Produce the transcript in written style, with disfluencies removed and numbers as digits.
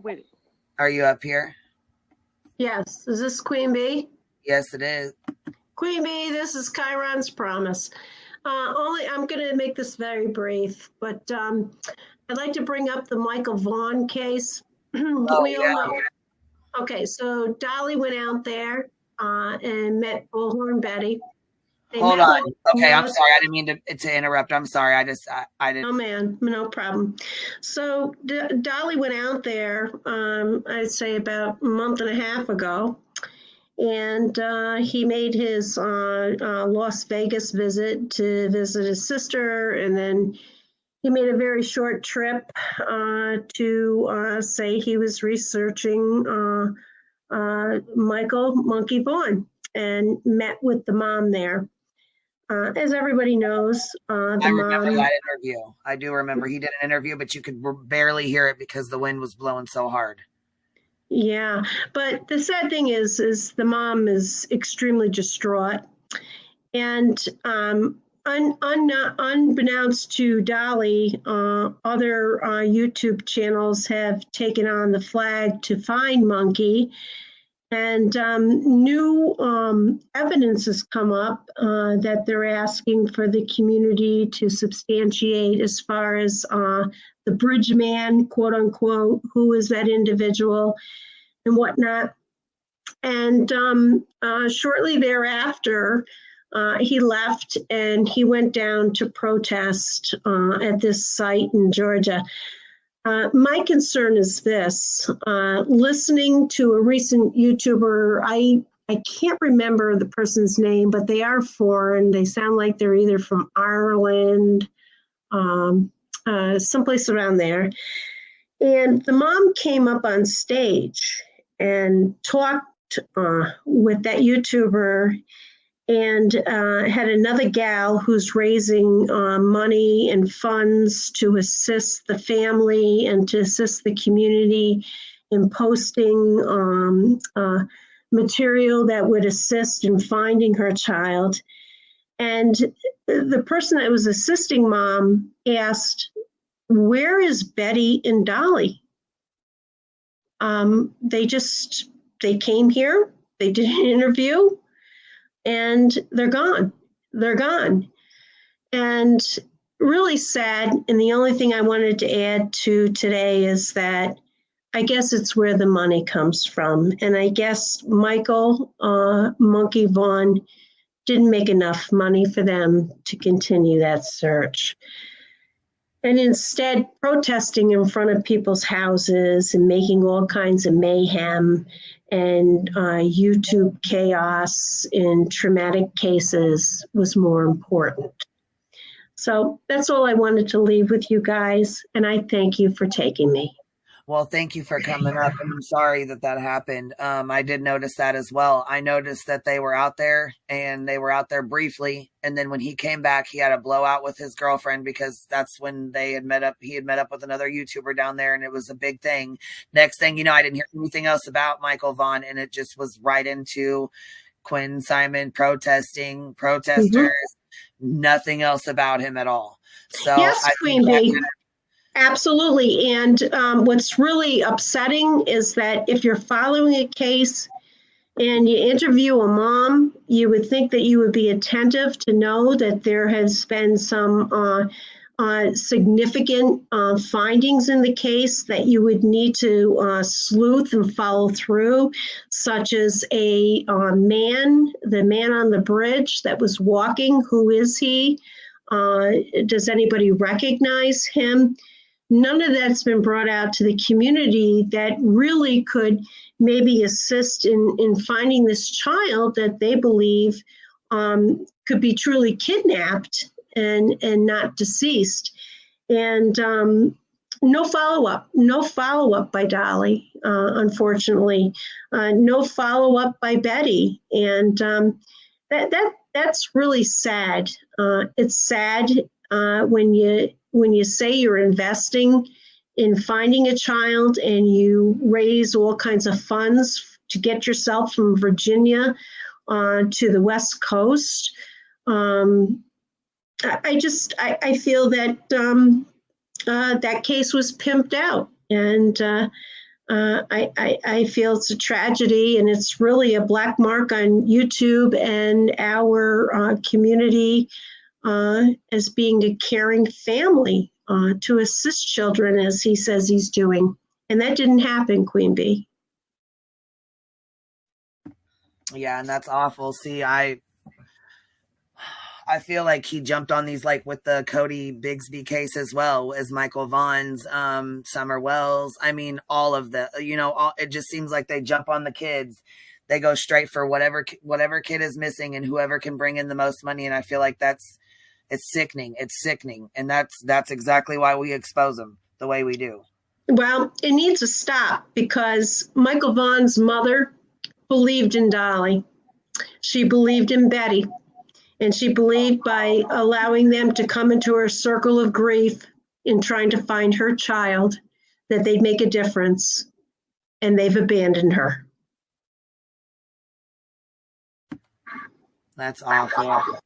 wait. Are you up here? Yes. Is this Queen Bee? Yes, it is. Queen Bee, this is Kyron's promise. I'm going to make this very brief, but I'd like to bring up the Michael Vaughn case. We all know. Okay, so Dolly went out there and met Bullhorn Betty. Hold on. Okay, I'm sorry. I didn't mean to interrupt. I'm sorry. I didn't. Oh, man, no problem. So Dolly went out there, I'd say about a month and a half ago, and he made his Las Vegas visit to visit his sister, and then he made a very short trip to say he was researching Michael Monkey Vaughn and met with the mom there. As everybody knows, I remember that interview. I do remember he did an interview, but you could barely hear it because the wind was blowing so hard. Yeah, but the sad thing is the mom is extremely distraught, and unbeknownst to Dolly, other YouTube channels have taken on the flag to find Monkey. And new evidence has come up that they're asking for the community to substantiate as far as the bridge man, quote unquote, who is that individual and whatnot. And shortly thereafter, he left and he went down to protest at this site in Georgia. My concern is this, listening to a recent YouTuber, I can't remember the person's name, but they are foreign. They sound like they're either from Ireland, someplace around there. And the mom came up on stage and talked with that YouTuber and had another gal who's raising money and funds to assist the family and to assist the community in posting material that would assist in finding her child. And the person that was assisting mom asked, "Where is Betty and Dolly?" They came here, they did an interview, and they're gone. They're gone. And really sad. And the only thing I wanted to add to today is that I guess it's where the money comes from. And I guess Michael Monkey Vaughn didn't make enough money for them to continue that search. And instead, protesting in front of people's houses and making all kinds of mayhem and YouTube chaos in traumatic cases was more important. So that's all I wanted to leave with you guys, and I thank you for taking me. Well, thank you for coming up, and I'm sorry that happened. I did notice that as well. I noticed that they were out there, and they were out there briefly, and then when he came back, he had a blowout with his girlfriend because that's when they had met up. He had met up with another YouTuber down there, and it was a big thing. Next thing you know, I didn't hear anything else about Michael Vaughn, and it just was right into Quinn Simon protesters, nothing else about him at all. So yes, Queen Bee. Absolutely. And what's really upsetting is that if you're following a case and you interview a mom, you would think that you would be attentive to know that there has been some significant findings in the case that you would need to sleuth and follow through, such as the man on the bridge that was walking. Who is he? Does anybody recognize him? None of that's been brought out to the community that really could maybe assist in finding this child that they believe could be truly kidnapped and not deceased. And no follow-up by Dolly, unfortunately. No follow-up by Betty. And that's really sad. It's sad when you say you're investing in finding a child and you raise all kinds of funds to get yourself from Virginia to the West Coast. I feel that that case was pimped out, and I feel it's a tragedy, and it's really a black mark on YouTube and our community as being a caring family to assist children, as he says he's doing. And that didn't happen, Queen Bee. Yeah, and that's awful. See, I feel like he jumped on these, like with the Cody Bigsby case as well as Michael Vaughn's, Summer Wells. I mean, all of the, it just seems like they jump on the kids. They go straight for whatever kid is missing and whoever can bring in the most money. And I feel like it's sickening. It's sickening. And that's exactly why we expose them the way we do. Well, it needs to stop because Michael Vaughn's mother believed in Dolly. She believed in Betty. And she believed by allowing them to come into her circle of grief in trying to find her child that they'd make a difference. And they've abandoned her. That's awful.